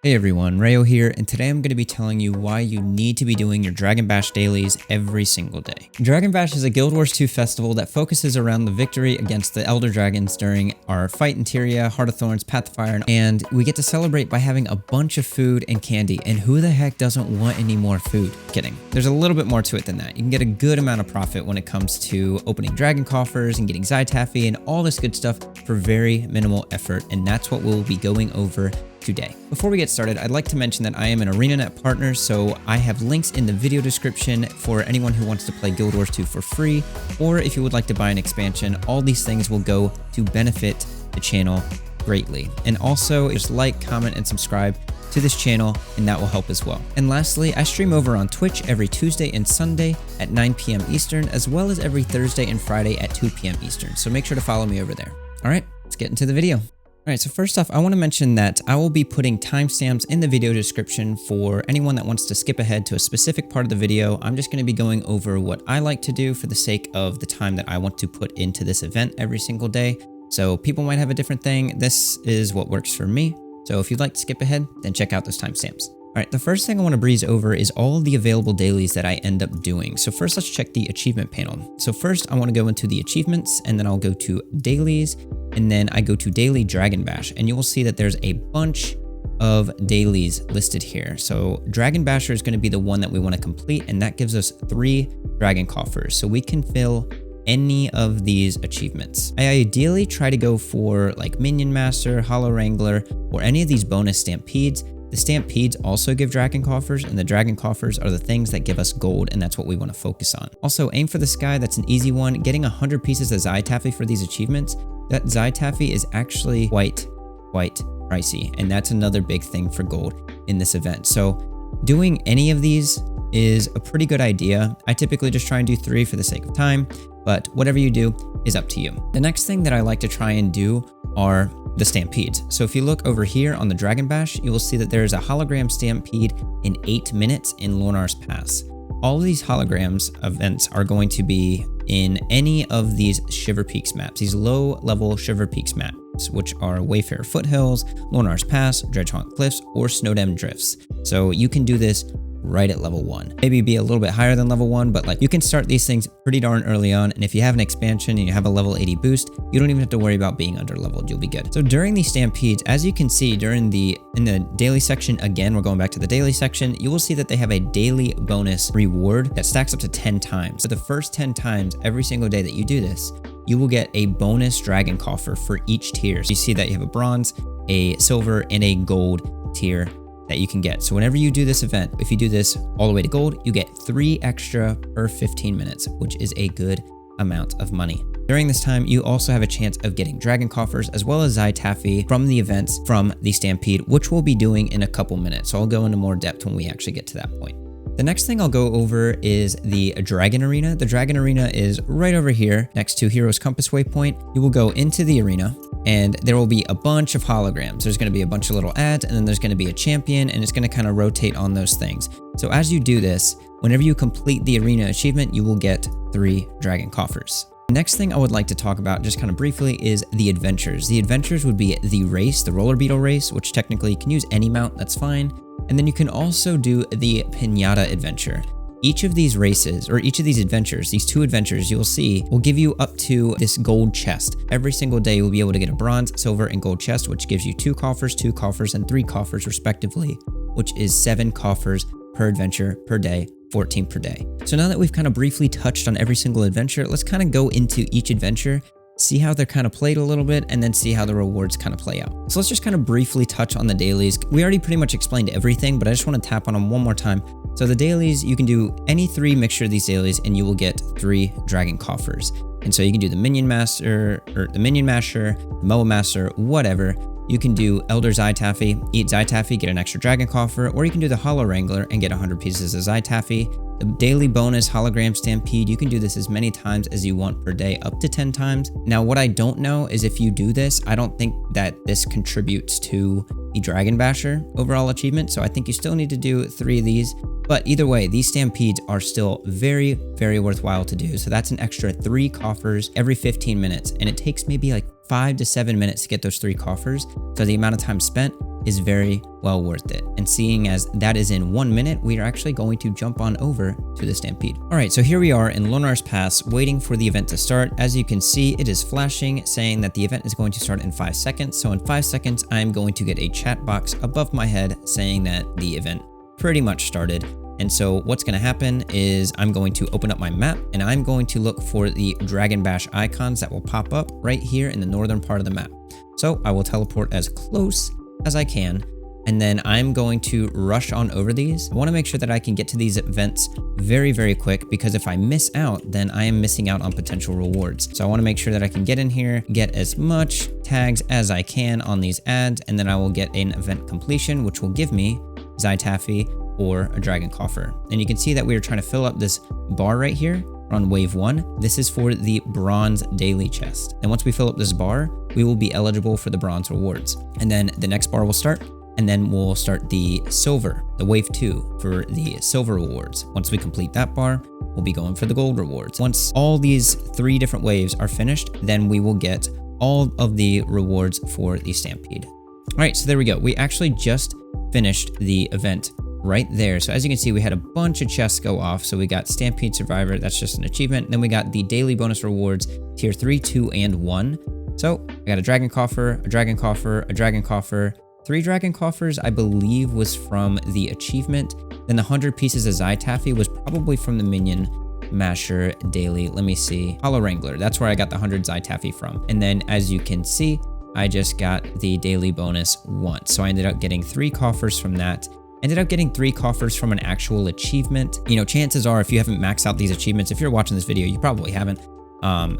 Hey everyone, Rayo here, and today I'm going to be telling you why you need to be doing your Dragon Bash dailies every single day. Dragon Bash is a Guild Wars 2 festival that focuses around the victory against the Elder Dragons during our fight in Tyria, Heart of Thorns, Path of Fire, and we get to celebrate by having a bunch of food and candy, and who the heck doesn't want any more food? Kidding. There's a little bit more to it than that. You can get a good amount of profit when it comes to opening dragon coffers and getting Zhaitaffy and all this good stuff for very minimal effort, and that's what we'll be going over today. Before we get started, I'd like to mention that I am an ArenaNet partner, so I have links in the video description for anyone who wants to play Guild Wars 2 for free, or if you would like to buy an expansion. All these things will go to benefit the channel greatly. And also, just like, comment, and subscribe to this channel, and that will help as well. And lastly, I stream over on Twitch every Tuesday and Sunday at 9 p.m. Eastern, as well as every Thursday and Friday at 2 p.m. Eastern, so make sure to follow me over there. All right, let's get into the video. Alright, so first off, I want to mention that I will be putting timestamps in the video description for anyone that wants to skip ahead to a specific part of the video. I'm just going to be going over what I like to do for the sake of the time that I want to put into this event every single day. So people might have a different thing. This is what works for me. So if you'd like to skip ahead, then check out those timestamps. Alright, the first thing I want to breeze over is all of the available dailies that I end up doing. So first, let's check the achievement panel. So first, I want to go into the achievements, and then I'll go to dailies, and then I go to daily Dragon Bash, and you will see that there's a bunch of dailies listed here. So Dragon Basher is going to be the one that we want to complete, and that gives us 3 dragon coffers. So we can fill any of these achievements. I ideally try to go for like Minion Master, Hollow Wrangler, or any of these bonus Stampedes. The Stampedes also give dragon coffers, and the dragon coffers are the things that give us gold, and that's what we want to focus on. Also, aim for the sky. That's an easy one. Getting 100 pieces of Zhaitaffy for these achievements, that Zhaitaffy is actually quite pricey, and that's another big thing for gold in this event. So doing any of these is a pretty good idea. I typically just try and do 3 for the sake of time, but whatever you do is up to you. The next thing that I like to try and do are the Stampedes. So if you look over here on the Dragon Bash, you will see that there is a hologram Stampede in 8 minutes in Lornar's Pass. All of these holograms events are going to be in any of these Shiver Peaks maps, these low-level Shiver Peaks maps, which are Wayfarer Foothills, Lornar's Pass, Dredgehaunt Cliffs, or Snowdem Drifts. So you can do this right at level 1. Maybe be a little bit higher than level 1, but like you can start these things pretty darn early on, and if you have an expansion and you have a level 80 boost, you don't even have to worry about being under leveled. You'll be good. So during these Stampedes, as you can see in the daily section, again, we're going back to the daily section, you will see that they have a daily bonus reward that stacks up to 10 times. So the first 10 times every single day that you do this, you will get a bonus dragon coffer for each tier. So you see that you have a bronze, a silver, and a gold tier that you can get. So whenever you do this event, if you do this all the way to gold, you get 3 extra per 15 minutes, which is a good amount of money. During this time, you also have a chance of getting dragon coffers as well as Zhaitaffy from the events from the Stampede, which we'll be doing in a couple minutes. So I'll go into more depth when we actually get to that point. The next thing I'll go over is the Dragon Arena. The Dragon Arena is right over here next to Hero's Compass Waypoint. You will go into the arena, and there will be a bunch of holograms. There's going to be a bunch of little ads, and then there's going to be a champion, and it's going to kind of rotate on those things. So as you do this, whenever you complete the arena achievement, you will get 3 dragon coffers. The next thing I would like to talk about just kind of briefly is the adventures. The adventures would be the race, the roller beetle race, which technically you can use any mount, that's fine. And then you can also do the Piñata adventure. Each of these races, or each of these adventures, these 2 adventures you'll see, will give you up to this gold chest. Every single day you'll be able to get a bronze, silver, and gold chest, which gives you 2 coffers, 2 coffers, and 3 coffers respectively, which is 7 coffers per adventure per day, 14 per day. So now that we've kind of briefly touched on every single adventure, let's kind of go into each adventure, see how they're kind of played a little bit, and then see how the rewards kind of play out. So let's just kind of briefly touch on the dailies. We already pretty much explained everything, but I just want to tap on them one more time. So the dailies, you can do any 3 mixture of these dailies, and you will get 3 dragon coffers. And so you can do the Minion Master, or the Minion Masher, the Moa Master, whatever. You can do Elder Zhaitaffy, eat Zhaitaffy, get an extra dragon coffer, or you can do the Hollow Wrangler and get 100 pieces of Zhaitaffy. The daily bonus hologram Stampede, you can do this as many times as you want per day, up to 10 times. Now, what I don't know is if you do this, I don't think that this contributes to the Dragon Basher overall achievement, so I think you still need to do 3 of these. But either way, these Stampedes are still very worthwhile to do. So that's an extra 3 coffers every 15 minutes, and it takes maybe like 5 to 7 minutes to get those 3 coffers. So the amount of time spent is very well worth it. And seeing as that is in 1 minute, we are actually going to jump on over to the Stampede. All right, so here we are in Lunar's Pass waiting for the event to start. As you can see, it is flashing saying that the event is going to start in 5 seconds. So in 5 seconds, I'm going to get a chat box above my head saying that the event pretty much started. And so what's going to happen is I'm going to open up my map and I'm going to look for the Dragon Bash icons that will pop up right here in the northern part of the map. So I will teleport as close as I can, and then I'm going to rush on over these. I want to make sure that I can get to these events very, very quick, because if I miss out, then I am missing out on potential rewards. So I want to make sure that I can get in here, get as much tags as I can on these ads, and then I will get an event completion, which will give me Zhaitaffy or a Dragon Coffer. And you can see that we are trying to fill up this bar right here on wave 1. This is for the bronze daily chest. And once we fill up this bar, we will be eligible for the bronze rewards. And then the next bar will start, and then we'll start the silver, the wave 2 for the silver rewards. Once we complete that bar, we'll be going for the gold rewards. Once all these 3 different waves are finished, then we will get all of the rewards for the Stampede. All right, so there we go. We actually just finished the event right there. So as you can see, we had a bunch of chests go off. So we got Stampede Survivor, that's just an achievement. Then we got the daily bonus rewards, tier 3, 2, and 1. So I got a Dragon Coffer, a Dragon Coffer, a Dragon Coffer, 3 Dragon Coffers, I believe was from the achievement. Then the 100 pieces of Zhaitaffy was probably from the Minion Masher daily. Let me see. Hollow Wrangler, that's where I got the 100 Zhaitaffy from. And then as you can see, I just got the daily bonus once. So I ended up getting 3 coffers from that. Ended up getting 3 coffers from an actual achievement. You know, chances are if you haven't maxed out these achievements, if you're watching this video, you probably haven't,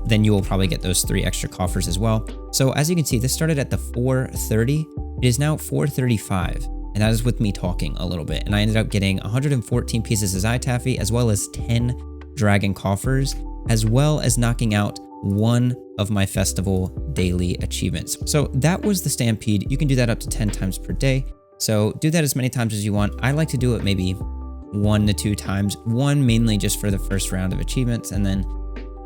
then you will probably get those 3 extra coffers as well. So as you can see, this started at the 4:30. It is now 4:35. And that is with me talking a little bit. And I ended up getting 114 pieces of Zhaitaffy, as well as 10 Dragon Coffers, as well as knocking out 1 of my festival daily achievements. So that was the Stampede. You can do that up to 10 times per day. So do that as many times as you want. I like to do it maybe 1 to 2 times. 1 mainly just for the first round of achievements, and then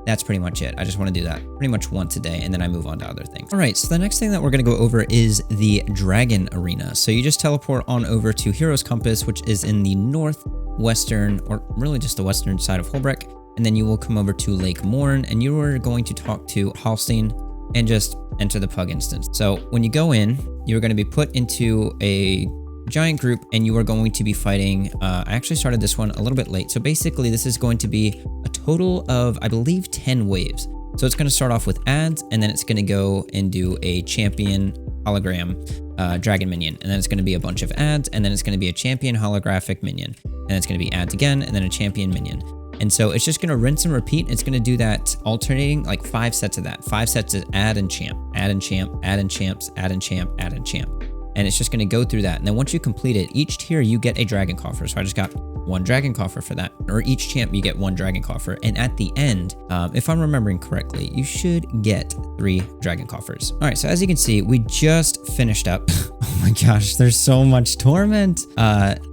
that's pretty much it. I just want to do that pretty much once a day, and then I move on to other things. All right, so the next thing that we're going to go over is the Dragon Arena. So you just teleport on over to Hero's Compass, which is in the northwestern, or really just the western side of Holbrook, and then you will come over to Lake Morn, and you are going to talk to Halstein and just enter the Pug instance. So when you go in, you're going to be put into a giant group, and you are going to be fighting. I actually started this one a little bit late. So basically this is going to be a total of, I believe, 10 waves. So it's going to start off with ads, and then it's going to go and do a champion hologram dragon minion. And then it's going to be a bunch of ads, and then it's going to be a champion holographic minion. And it's going to be ads again, and then a champion minion. And so it's just going to rinse and repeat. It's going to do that alternating, like 5 sets of that. 5 sets of ad and champ, ad and champ, ad and champs, ad and champ, ad and champ. And it's just going to go through that. And then once you complete it, each tier you get a Dragon Coffer. So I just got 1 Dragon Coffer for that. Or each champ you get 1 Dragon Coffer. And at the end, if I'm remembering correctly, you should get 3 Dragon Coffers. All right, so as you can see, we just finished up. Oh my gosh, there's so much torment.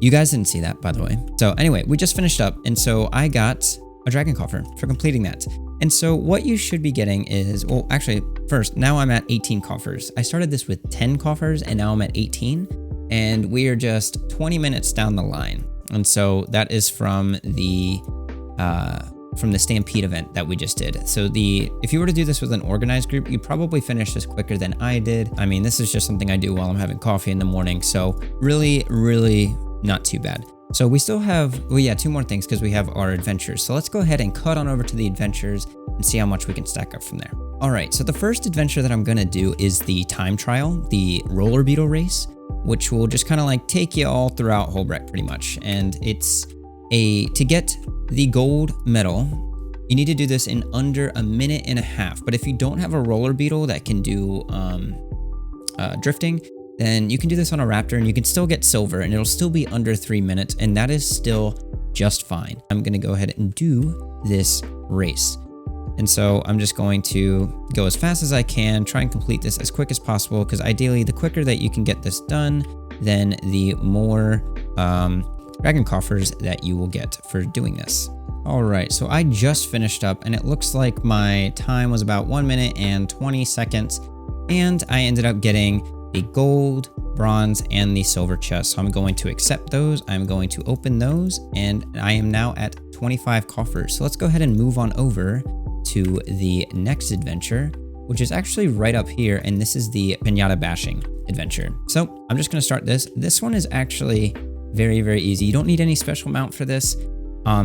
You guys didn't see that, by the way. So anyway, we just finished up. And so I got a Dragon Coffer for completing that. And so what you should be getting is, well, actually, first, now I'm at 18 coffers. I started this with 10 coffers, and now I'm at 18, and we are just 20 minutes down the line. And so that is from the Stampede event that we just did. So if you were to do this with an organized group, you'd probably finish this quicker than I did. I mean, this is just something I do while I'm having coffee in the morning. So really, really not too bad. So we still have, well, yeah, 2 more things because we have our adventures. So let's go ahead and cut on over to the adventures and see how much we can stack up from there. All right, so the first adventure that I'm gonna do is the time trial, the roller beetle race, which will just kind of like take you all throughout Holbrook pretty much. And it's to get the gold medal, you need to do this in under 1.5 minutes. But if you don't have a roller beetle that can do drifting, then you can do this on a raptor and you can still get silver, and it'll still be under 3 minutes, and that is still just fine. I'm gonna go ahead and do this race. And so I'm just going to go as fast as I can, try and complete this as quick as possible, because ideally the quicker that you can get this done, then the more Dragon Coffers that you will get for doing this. All right, so I just finished up, and it looks like my time was about 1 minute and 20 seconds, and I ended up getting the gold, bronze, and the silver chest. So I'm going to accept those. I'm going to open those, and I am now at 25 coffers. So let's go ahead and move on over to the next adventure, which is actually right up here, and this is the Piñata Bashing adventure. So I'm just going to start this. This one is actually very, very easy. You don't need any special mount for this.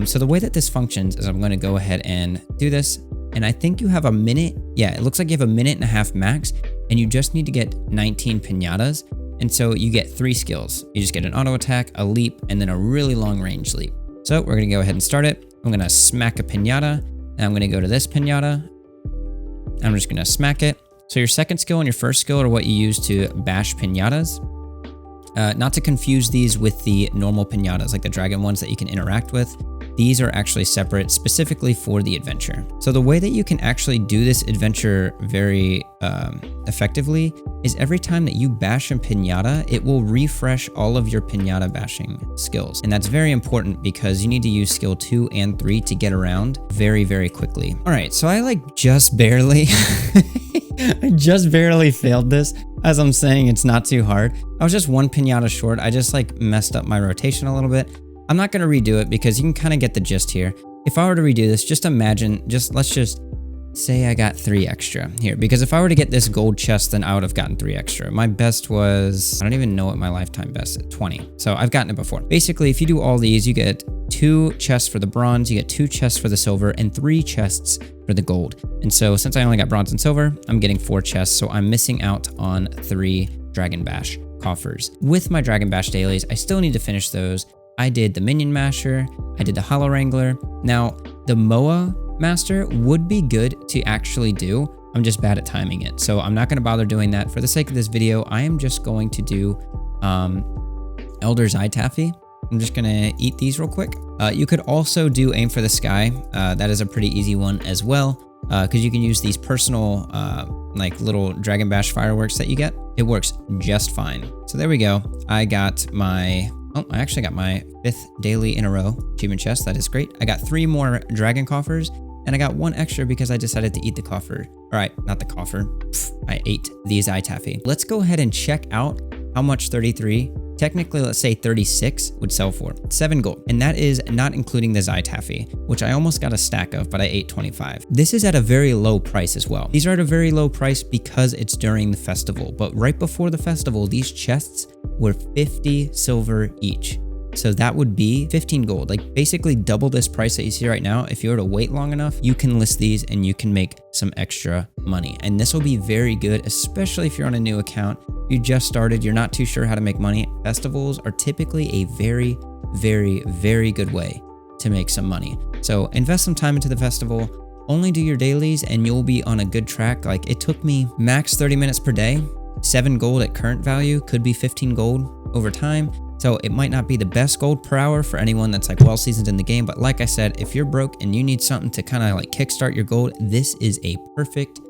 So the way that this functions is I'm going to go ahead and do this, and I think you have a minute. Yeah, it looks like you have a minute and a half max, and you just need to get 19 piñatas. And so you get 3 skills. You just get an auto attack, a leap, and then a really long range leap. So we're going to go ahead and start it. I'm going to smack a piñata, and I'm going to go to this piñata. I'm just going to smack it. So your second skill and your first skill are what you use to bash piñatas. Not to confuse these with the normal piñatas, like the dragon ones that you can interact with. These are actually separate specifically for the adventure. So the way that you can actually do this adventure very effectively is every time that you bash a piñata, it will refresh all of your piñata bashing skills. And that's very important because you need to use skill 2 and 3 to get around very, very quickly. All right, so I like just barely, I just barely failed this. As I'm saying, it's not too hard. I was just 1 piñata short. I just like messed up my rotation a little bit. I'm not going to redo it because you can kind of get the gist here. If I were to redo this, just imagine, let's just say I got 3 extra here, because if I were to get this gold chest, then I would have gotten 3 extra. My best was, I don't even know what my lifetime best is, 20. So I've gotten it before. Basically, if you do all these, you get 2 chests for the bronze, you get 2 chests for the silver, and 3 chests for the gold. And so since I only got bronze and silver, I'm getting 4 chests. So I'm missing out on 3 Dragon Bash coffers. With my Dragon Bash dailies, I still need to finish those. I did the Minion Masher, I did the Hollow Wrangler. Now, the Moa Master would be good to actually do. I'm just bad at timing it. So I'm not going to bother doing that. For the sake of this video, I am just going to do Elder Zhaitaffy. I'm just going to eat these real quick. You could also do Aim for the Sky. That is a pretty easy one as well, because you can use these personal like little Dragon Bash fireworks that you get. It works just fine. So there we go. I got my... Oh, I actually got my 5th daily in a row achievement chest. That is great. I got 3 more dragon coffers, and I got 1 extra because I decided to eat the coffer. All right, not the coffer. I ate the Zhaitaffy. Let's go ahead and check out how much 33, technically let's say 36 would sell for. 7 gold. And that is not including the Zhaitaffy, which I almost got a stack of, but I ate 25. This is at a very low price as well. These are at a very low price because it's during the festival, but right before the festival, these chests were 50 silver each. So that would be 15 gold, like basically double this price that you see right now. If you were to wait long enough, you can list these and you can make some extra money. And this will be very good, especially if you're on a new account. You just started, you're not too sure how to make money. Festivals are typically a very, very, very good way to make some money. So invest some time into the festival, only do your dailies and you'll be on a good track. Like it took me max 30 minutes per day. 7 gold at current value could be 15 gold over time. So it might not be the best gold per hour for anyone that's like well seasoned in the game. But like I said, if you're broke and you need something to kind of like kickstart your gold, this is a perfect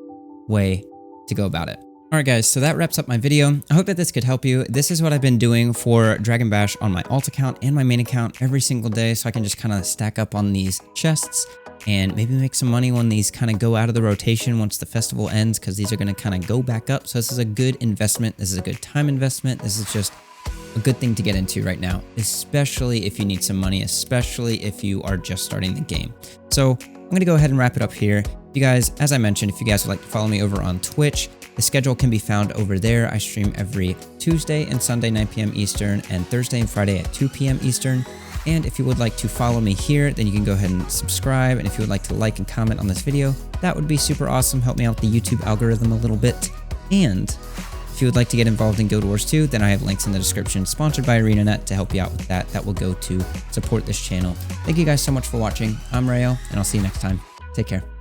way to go about it. All right, guys, so that wraps up my video. I hope that this could help you. This is what I've been doing for Dragon Bash on my alt account and my main account every single day. So I can just kind of stack up on these chests and maybe make some money when these kind of go out of the rotation once the festival ends, because these are going to kind of go back up. So this is a good investment. This is a good time investment. This is just a good thing to get into right now, especially if you need some money, especially if you are just starting the game. So I'm going to go ahead and wrap it up here. You guys, as I mentioned, if you guys would like to follow me over on Twitch, the schedule can be found over there. I stream every Tuesday and Sunday, 9 p.m. Eastern, and Thursday and Friday at 2 p.m. Eastern. And if you would like to follow me here, then you can go ahead and subscribe. And if you would like to like and comment on this video, that would be super awesome. Help me out with the YouTube algorithm a little bit. And if you would like to get involved in Guild Wars 2, then I have links in the description, sponsored by ArenaNet, to help you out with that. That will go to support this channel. Thank you guys so much for watching. I'm Rayo, and I'll see you next time. Take care.